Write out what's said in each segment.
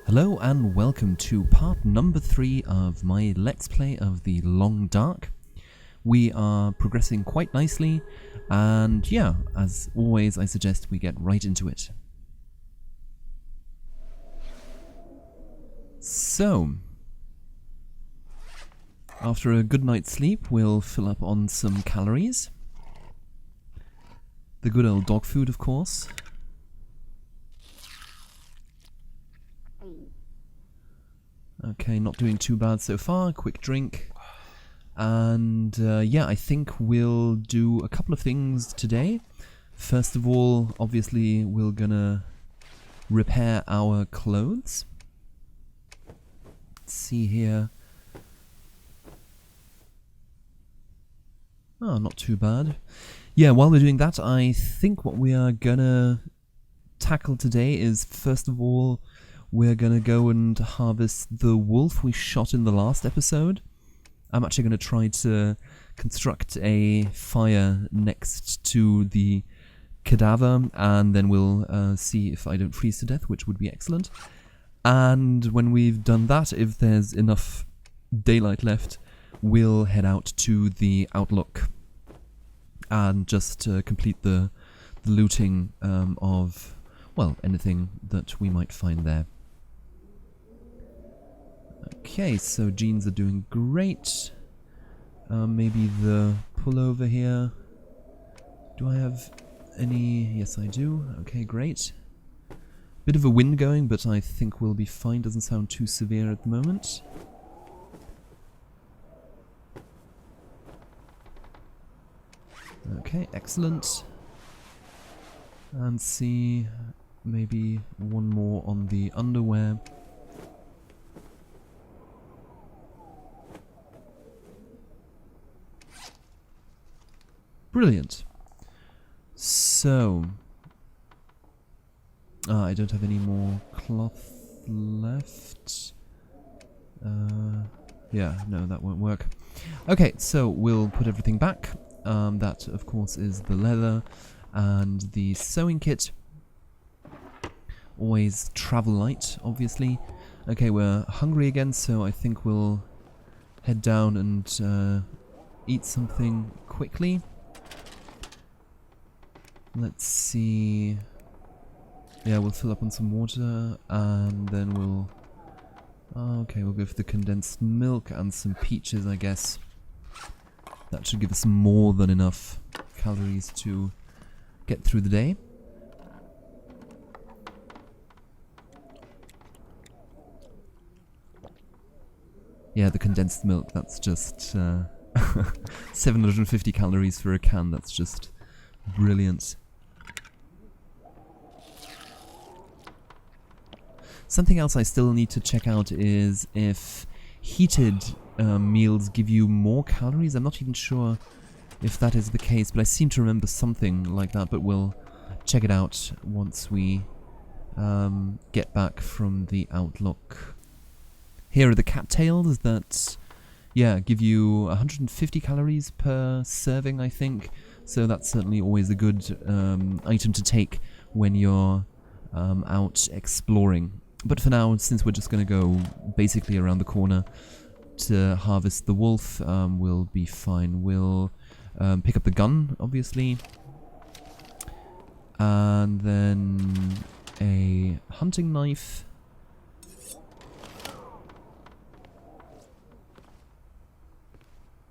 Hello and welcome to part number 3 of my Let's Play of the Long Dark. We are progressing quite nicely, and yeah, as always I suggest we get right into it. So, after a good night's sleep we'll fill up on some calories. The good old dog food, of course. Okay, not doing too bad so far. Quick drink. And yeah, I think we'll do a couple of things today. First of all, obviously, we're gonna repair our clothes. Let's see here. Oh, not too bad. Yeah, while we're doing that, I think what we are gonna tackle today is, first of all, we're gonna go and harvest the wolf we shot in the last episode. I'm actually gonna try to construct a fire next to the cadaver, and then we'll see if I don't freeze to death, which would be excellent. And when we've done that, if there's enough daylight left, we'll head out to the outlook and just complete the looting of, well, anything that we might find there. Okay, so jeans are doing great. Maybe the pullover here. Do I have any? Yes, I do. Okay, great. Bit of a wind going, but I think we'll be fine. Doesn't sound too severe at the moment. Okay, excellent. And see, maybe one more on the underwear. Brilliant. So, I don't have any more cloth left. Yeah, no, that won't work. Okay, so we'll put everything back. That, of course, is the leather and the sewing kit. Always travel light, obviously. Okay, we're hungry again, so I think we'll head down and eat something quickly. Let's see. Yeah, we'll fill up on some water, and then we'll... okay, we'll go for the condensed milk and some peaches, I guess. That should give us more than enough calories to get through the day. Yeah, the condensed milk, that's just 750 calories for a can. That's just brilliant. Something else I still need to check out is if heated meals give you more calories. I'm not even sure if that is the case, but I seem to remember something like that, but we'll check it out once we get back from the outlook. Here are the cattails that, yeah, give you 150 calories per serving, I think. So that's certainly always a good item to take when you're out exploring. But for now, since we're just going to go basically around the corner to harvest the wolf, we'll be fine. We'll pick up the gun, obviously. And then a hunting knife.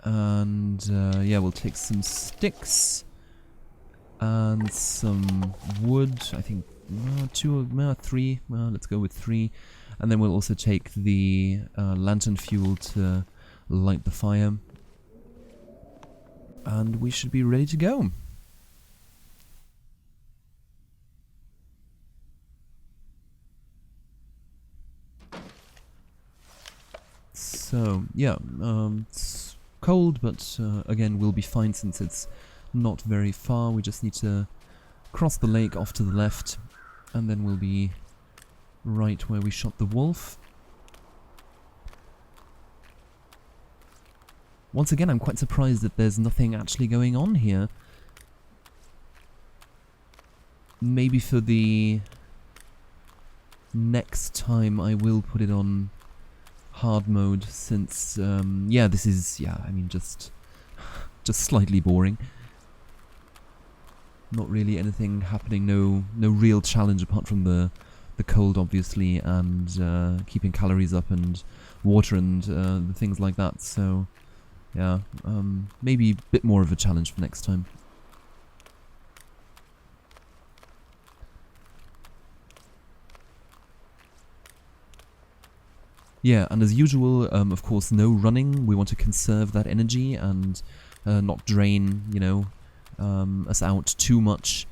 And yeah, we'll take some sticks and some wood. I think 3. Well, let's go with 3. And then we'll also take the lantern fuel to light the fire. And we should be ready to go. So, yeah, it's cold, but again, we'll be fine since it's not very far. We just need to cross the lake off to the left, and then we'll be right where we shot the wolf. Once again, I'm quite surprised that there's nothing actually going on here. Maybe for the next time I will put it on hard mode, since yeah, this is, yeah, I mean, just slightly boring. Not really anything happening, no real challenge apart from the cold, obviously, and keeping calories up and water and the things like that. So yeah, maybe a bit more of a challenge for next time. Yeah, and as usual, of course, no running. We want to conserve that energy and not drain, you know, us out too much,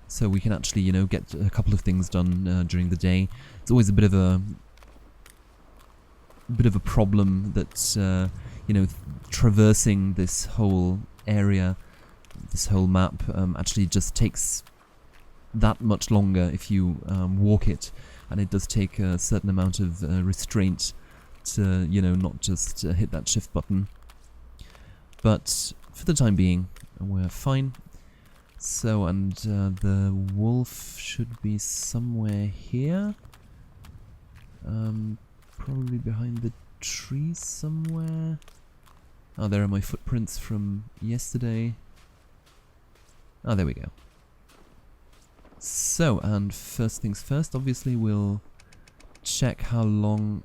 so we can actually, you know, get a couple of things done during the day. It's always a bit of a problem that you know, traversing this whole area, this whole map, actually just takes that much longer if you walk it, and it does take a certain amount of restraint to, you know, not just hit that shift button. But for the time being, we're fine. So, and the wolf should be somewhere here. Probably behind the trees somewhere. Oh, there are my footprints from yesterday. Oh, there we go. So, and first things first, obviously we'll check how long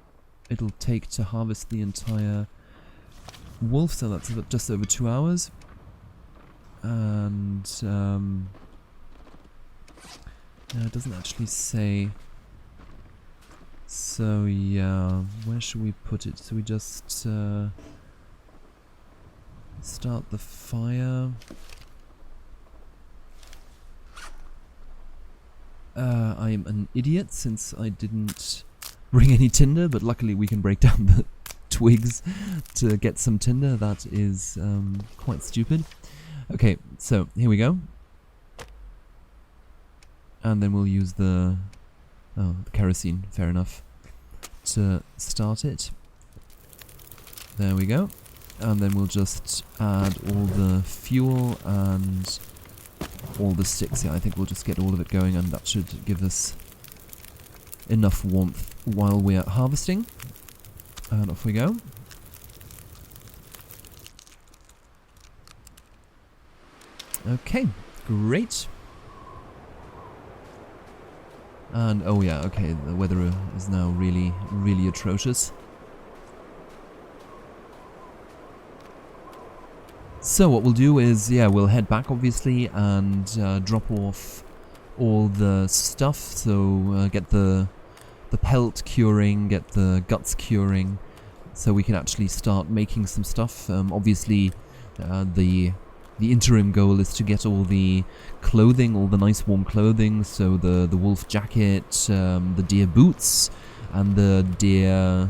it'll take to harvest the entire wolf. So that's just over 2 hours. And no, it doesn't actually say. So yeah, where should we put it? So we just start the fire. I am an idiot since I didn't bring any tinder, but luckily we can break down the twigs to get some tinder. That is quite stupid. Okay, so here we go. And then we'll use the kerosene, fair enough, to start it. There we go. And then we'll just add all the fuel and all the sticks. Yeah, I think we'll just get all of it going, and that should give us enough warmth while we're harvesting. And off we go. Okay, great. And oh yeah, okay, the weather is now really, really atrocious. So what we'll do is, yeah, we'll head back obviously and drop off all the stuff. So get the pelt curing, get the guts curing, so we can actually start making some stuff. Obviously, the interim goal is to get all the clothing, all the nice warm clothing. So the wolf jacket, the deer boots, and the deer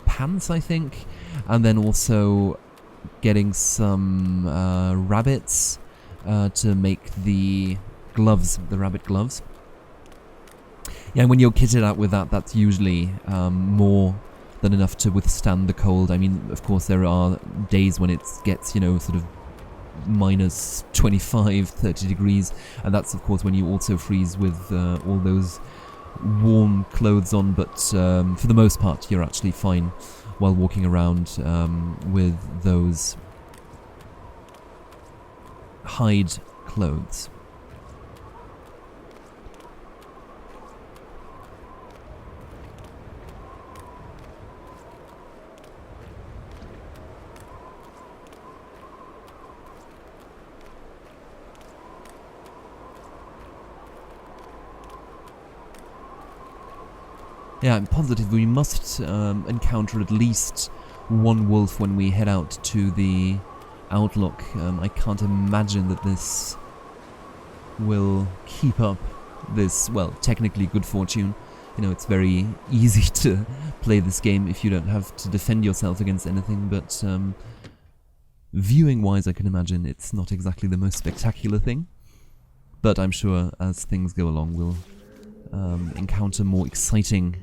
pants, I think, and then also getting some rabbits to make the gloves, the rabbit gloves. Yeah, and when you're kitted out with that, that's usually more than enough to withstand the cold. I mean, of course, there are days when it gets, you know, sort of minus 25, 30 degrees, and that's, of course, when you also freeze with all those warm clothes on, but for the most part, you're actually fine while walking around with those hide clothes. Yeah, I'm positive we must encounter at least one wolf when we head out to the outlook. I can't imagine that this will keep up this, well, technically good fortune. You know, it's very easy to play this game if you don't have to defend yourself against anything, but viewing-wise, I can imagine it's not exactly the most spectacular thing. But I'm sure as things go along, we'll encounter more exciting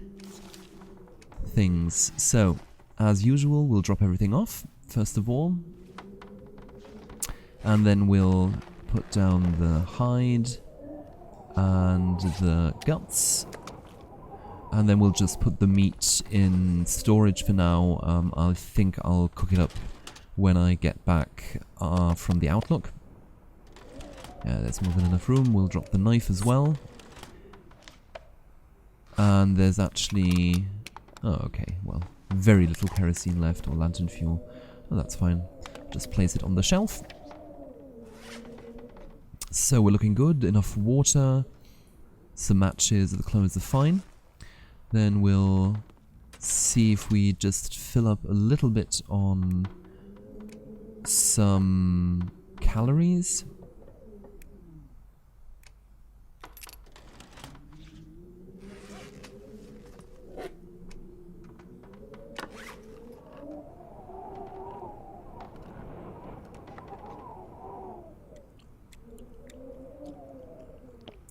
things. So, as usual, we'll drop everything off, first of all. And then we'll put down the hide and the guts. And then we'll just put the meat in storage for now. I think I'll cook it up when I get back from the Outlook. Yeah, there's more than enough room. We'll drop the knife as well. And there's actually... Oh, okay, well, very little kerosene left, or lantern fuel. Oh, that's fine. Just place it on the shelf. So we're looking good. Enough water. Some matches. The clothes are fine. Then we'll see if we just fill up a little bit on some calories.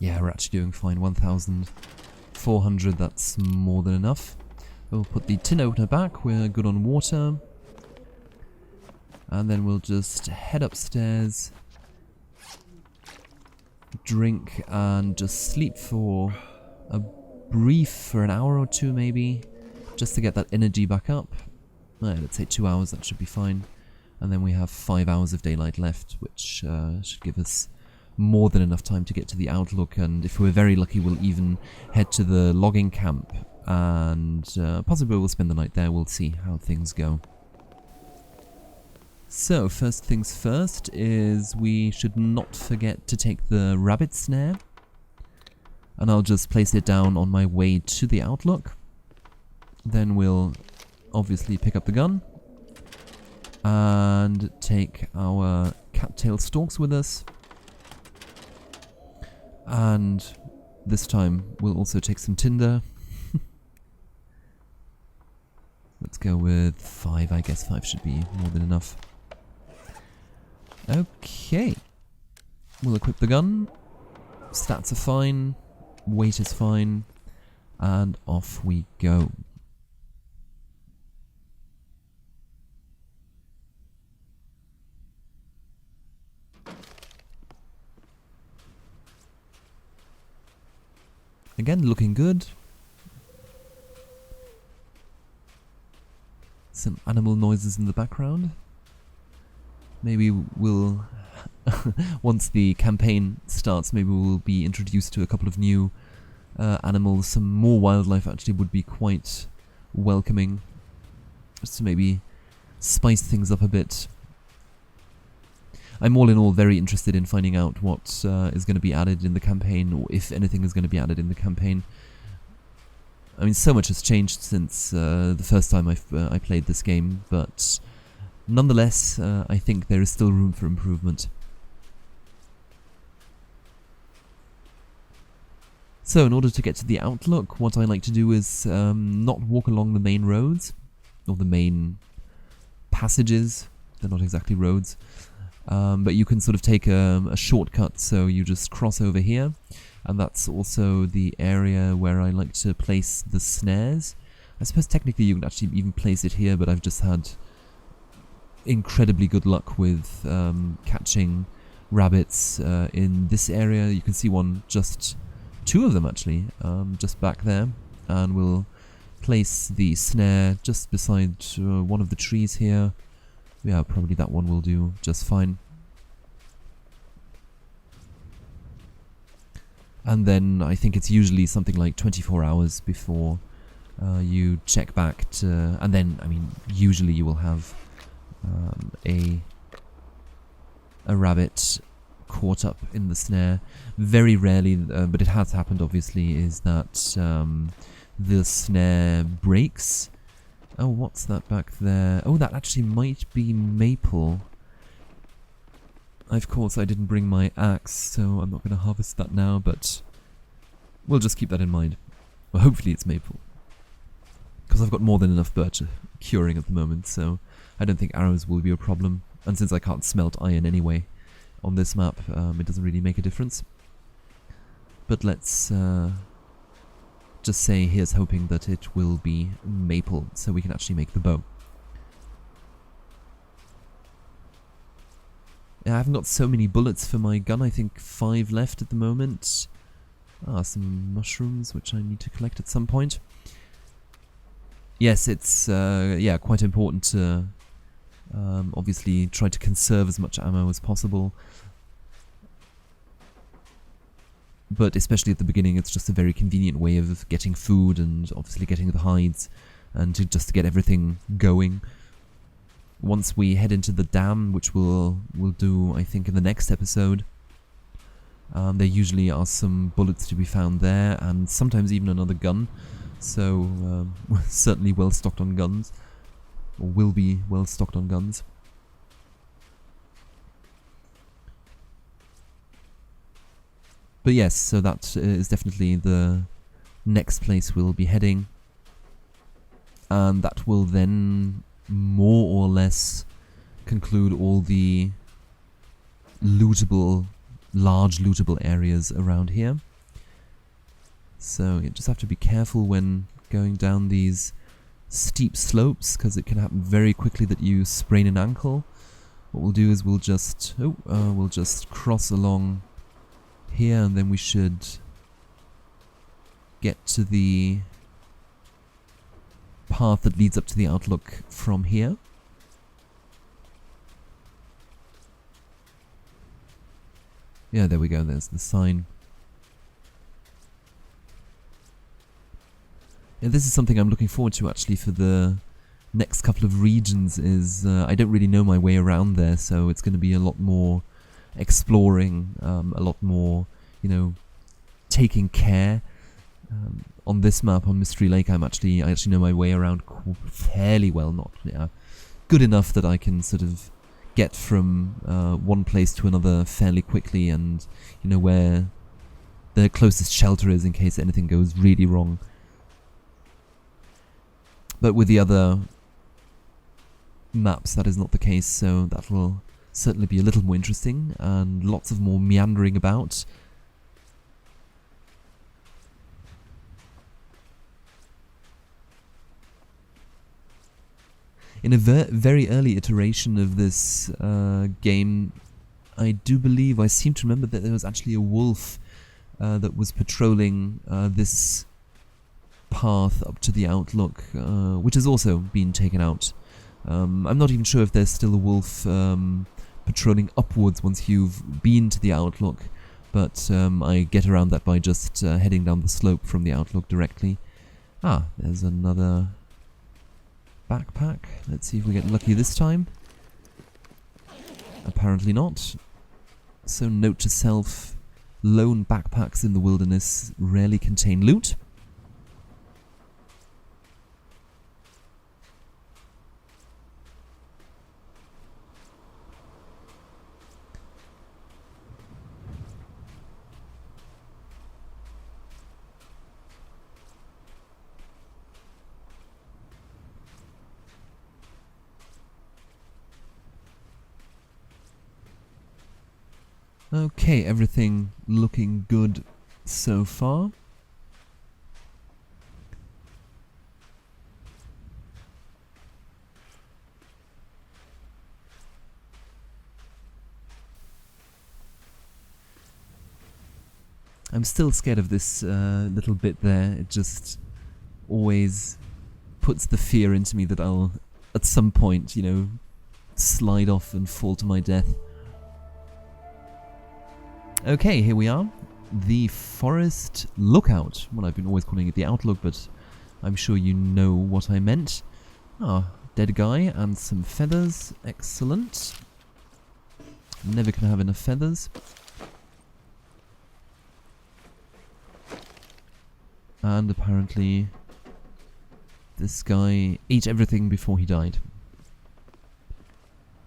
Yeah, we're actually doing fine. 1,400, that's more than enough. We'll put the tin opener back. We're good on water. And then we'll just head upstairs, drink, and just sleep for for an hour or two maybe, just to get that energy back up. Let's say 2 hours, that should be fine. And then we have 5 hours of daylight left, which should give us more than enough time to get to the Outlook, and if we're very lucky we'll even head to the logging camp, and possibly we'll spend the night there. We'll see how things go. So first things first is we should not forget to take the rabbit snare, and I'll just place it down on my way to the Outlook. Then we'll obviously pick up the gun and take our cattail stalks with us. And this time we'll also take some tinder. Let's go with 5, I guess 5 should be more than enough. Okay. We'll equip the gun. Stats are fine. Weight is fine. And off we go. Again, looking good. Some animal noises in the background. Maybe we'll... once the campaign starts, maybe we'll be introduced to a couple of new animals. Some more wildlife actually would be quite welcoming. Just to maybe spice things up a bit. I'm all in all very interested in finding out what is going to be added in the campaign, or if anything is going to be added in the campaign. I mean, so much has changed since the first time I played this game, but nonetheless, I think there is still room for improvement. So, in order to get to the Outlook, what I like to do is not walk along the main roads, or the main passages. They're not exactly roads. But you can sort of take a shortcut, so you just cross over here, and that's also the area where I like to place the snares. I suppose technically you can actually even place it here, but I've just had incredibly good luck with catching rabbits in this area. You can see two of them actually, just back there, and we'll place the snare just beside one of the trees here. Yeah, probably that one will do just fine. And then I think it's usually something like 24 hours before you check back to... And then, I mean, usually you will have a rabbit caught up in the snare. Very rarely, but it has happened obviously, is that the snare breaks. Oh, what's that back there? Oh, that actually might be maple. Of course, I didn't bring my axe, so I'm not going to harvest that now, but we'll just keep that in mind. Well, hopefully it's maple. Because I've got more than enough birch curing at the moment, so I don't think arrows will be a problem. And since I can't smelt iron anyway on this map, it doesn't really make a difference. But let's... just say here's hoping that it will be maple, so we can actually make the bow. Yeah, I haven't got so many bullets for my gun. I think 5 left at the moment. Ah, some mushrooms, which I need to collect at some point. Yes, it's yeah, quite important to obviously try to conserve as much ammo as possible. But especially at the beginning, it's just a very convenient way of getting food and obviously getting the hides and just to get everything going. Once we head into the dam, which we'll do, I think, in the next episode, there usually are some bullets to be found there, and sometimes even another gun. So we're certainly well stocked on guns, or will be well stocked on guns. But yes, so that is definitely the next place we'll be heading, and that will then more or less conclude all the lootable, large lootable areas around here. So you just have to be careful when going down these steep slopes, because it can happen very quickly that you sprain an ankle. What we'll do is we'll just cross along here, and then we should get to the path that leads up to the outlook from here. Yeah, there we go, there's the sign. Yeah, this is something I'm looking forward to actually for the next couple of regions, is I don't really know my way around there, so it's going to be a lot more exploring, a lot more, you know, taking care. On this map, on Mystery Lake, I actually know my way around fairly well, not good enough that I can sort of get from one place to another fairly quickly, and you know where the closest shelter is in case anything goes really wrong. But with the other maps, that is not the case, so that will certainly be a little more interesting, and lots of more meandering about. In a very early iteration of this game, I do believe, I seem to remember that there was actually a wolf that was patrolling this path up to the outlook, which has also been taken out. I'm not even sure if there's still a wolf patrolling upwards once you've been to the outlook, but I get around that by just heading down the slope from the outlook directly. Ah, there's another backpack. Let's see if we get lucky this time. Apparently not. So note to self, lone backpacks in the wilderness rarely contain loot. Okay, everything looking good so far. I'm still scared of this little bit there. It just always puts the fear into me that I'll, at some point, you know, slide off and fall to my death. Okay, here we are. The Forest Lookout. Well, I've been always calling it the Outlook, but I'm sure you know what I meant. Ah, dead guy and some feathers. Excellent. Never can have enough feathers. And apparently this guy ate everything before he died.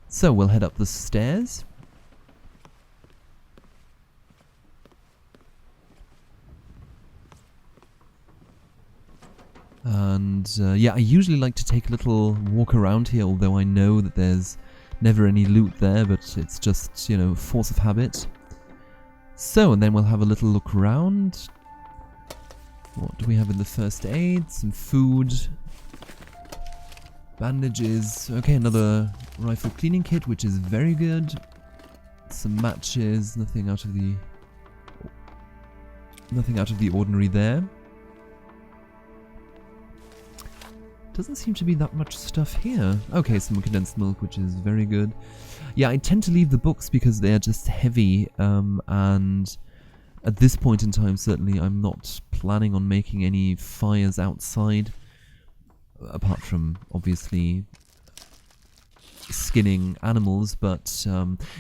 So we'll head up the stairs. And yeah, I usually like to take a little walk around here, although I know that there's never any loot there, but it's just, you know, force of habit. So, and then we'll have a little look around. What do we have in the first aid? Some food. Bandages. Okay, another rifle cleaning kit, which is very good. Some matches, nothing out of the Nothing out of the ordinary there. Doesn't seem to be that much stuff here. Okay, some condensed milk, which is very good. Yeah, I tend to leave the books because they're just heavy, and at this point in time, certainly, I'm not planning on making any fires outside, apart from, obviously, skinning animals, but,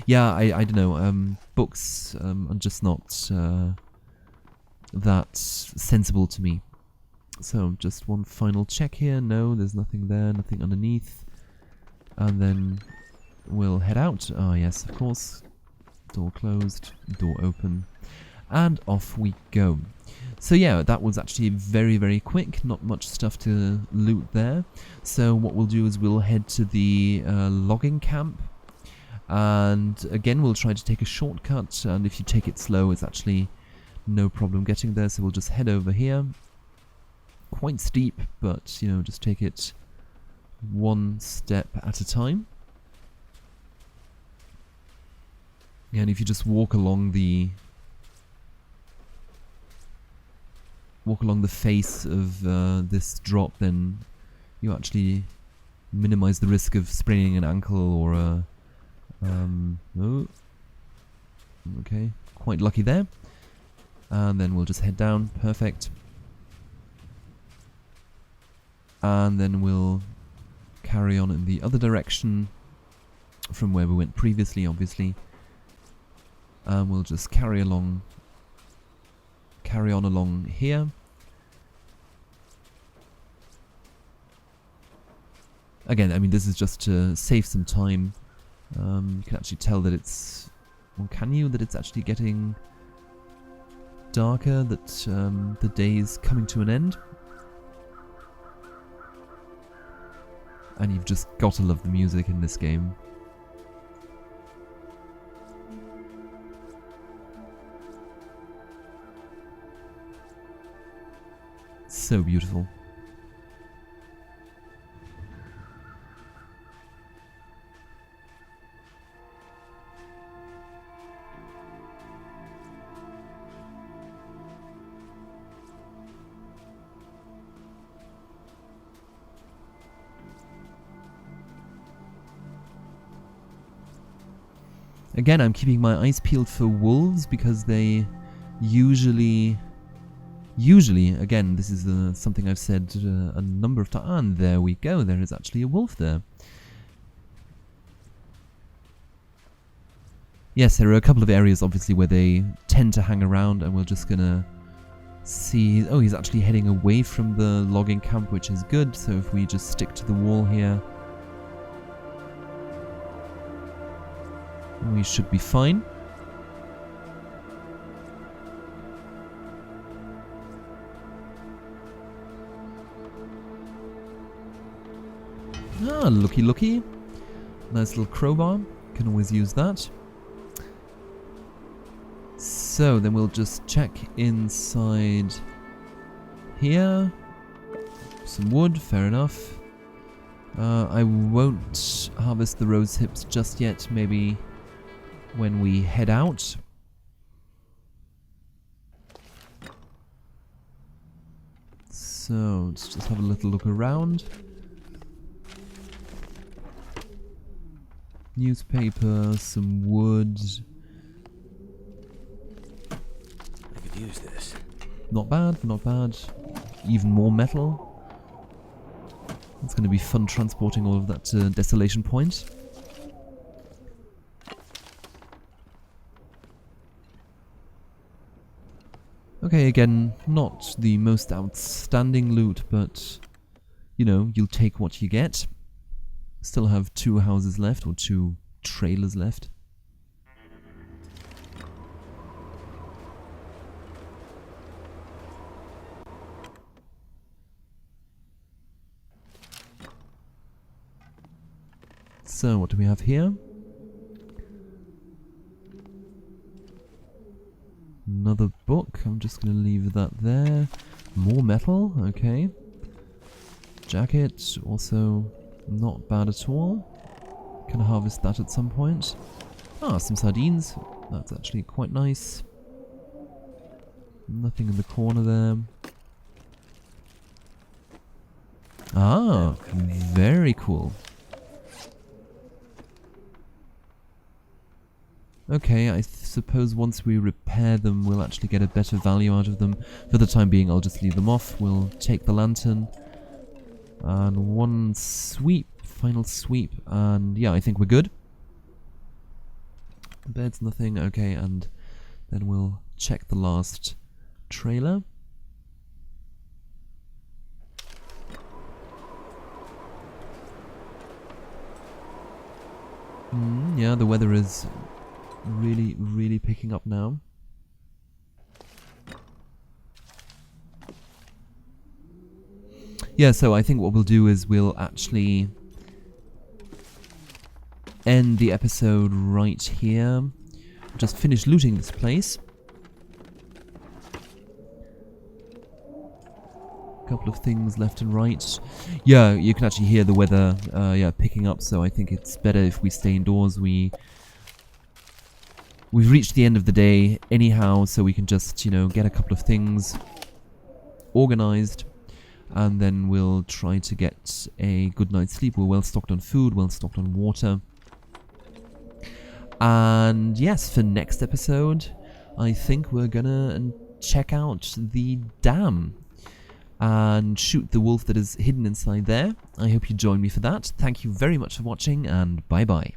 yeah, I don't know, books are just not that sensible to me. So, just one final check here. No, there's nothing there, nothing underneath. And then we'll head out. Ah, yes, of course. Door closed, door open. And off we go. So yeah, that was actually very, very quick. Not much stuff to loot there. So what we'll do is we'll head to the logging camp. And again, we'll try to take a shortcut. And if you take it slow, it's actually no problem getting there. So we'll just head over here. Quite steep, but, you know, just take it one step at a time. And if you just walk along the face of this drop, then you actually minimize the risk of spraining an ankle or a... oh. Okay, quite lucky there. And then we'll just head down. Perfect. And then we'll carry on in the other direction from where we went previously, obviously. And we'll just carry on along here. Again, I mean, this is just to save some time. You can actually tell that it's... Well, can you? That it's actually getting darker, that the day is coming to an end. And you've just got to love the music in this game. So beautiful. Again, I'm keeping my eyes peeled for wolves because they usually, again, this is something I've said a number of times. And there we go, there is actually a wolf there. Yes, there are a couple of areas, obviously, where they tend to hang around, and we're just gonna see... Oh, he's actually heading away from the logging camp, which is good, so if we just stick to the wall here, we should be fine. Ah, looky. Nice little crowbar. Can always use that. So, then we'll just check inside here. Some wood, fair enough. I won't harvest the rose hips just yet, maybe when we head out. So, let's just have a little look around. Newspaper, some wood. I could use this. Not bad, not bad. Even more metal. It's going to be fun transporting all of that to Desolation Point. Okay, again, not the most outstanding loot, but, you know, you'll take what you get. Still have 2 houses left, or 2 trailers left. So, what do we have here? Another book. I'm just going to leave that there. More metal. Okay. Jacket. Also not bad at all. Can harvest that at some point. Ah, some sardines. That's actually quite nice. Nothing in the corner there. Ah, very cool. Okay, I suppose once we repair them, we'll actually get a better value out of them. For the time being, I'll just leave them off. We'll take the lantern. And one sweep, final sweep, and yeah, I think we're good. Bed's nothing, okay, and then we'll check the last trailer. Yeah, the weather is really picking up now. Yeah, so I think what we'll do is we'll actually end the episode right here. Just finish looting this place. Couple of things left and right. Yeah, you can actually hear the weather picking up, so I think it's better if we stay indoors. We've reached the end of the day anyhow, so we can just, get a couple of things organized, and then we'll try to get a good night's sleep. We're well stocked on food, well stocked on water. And yes, for next episode, I think we're gonna check out the dam and shoot the wolf that is hidden inside there. I hope you join me for that. Thank you very much for watching, and bye-bye.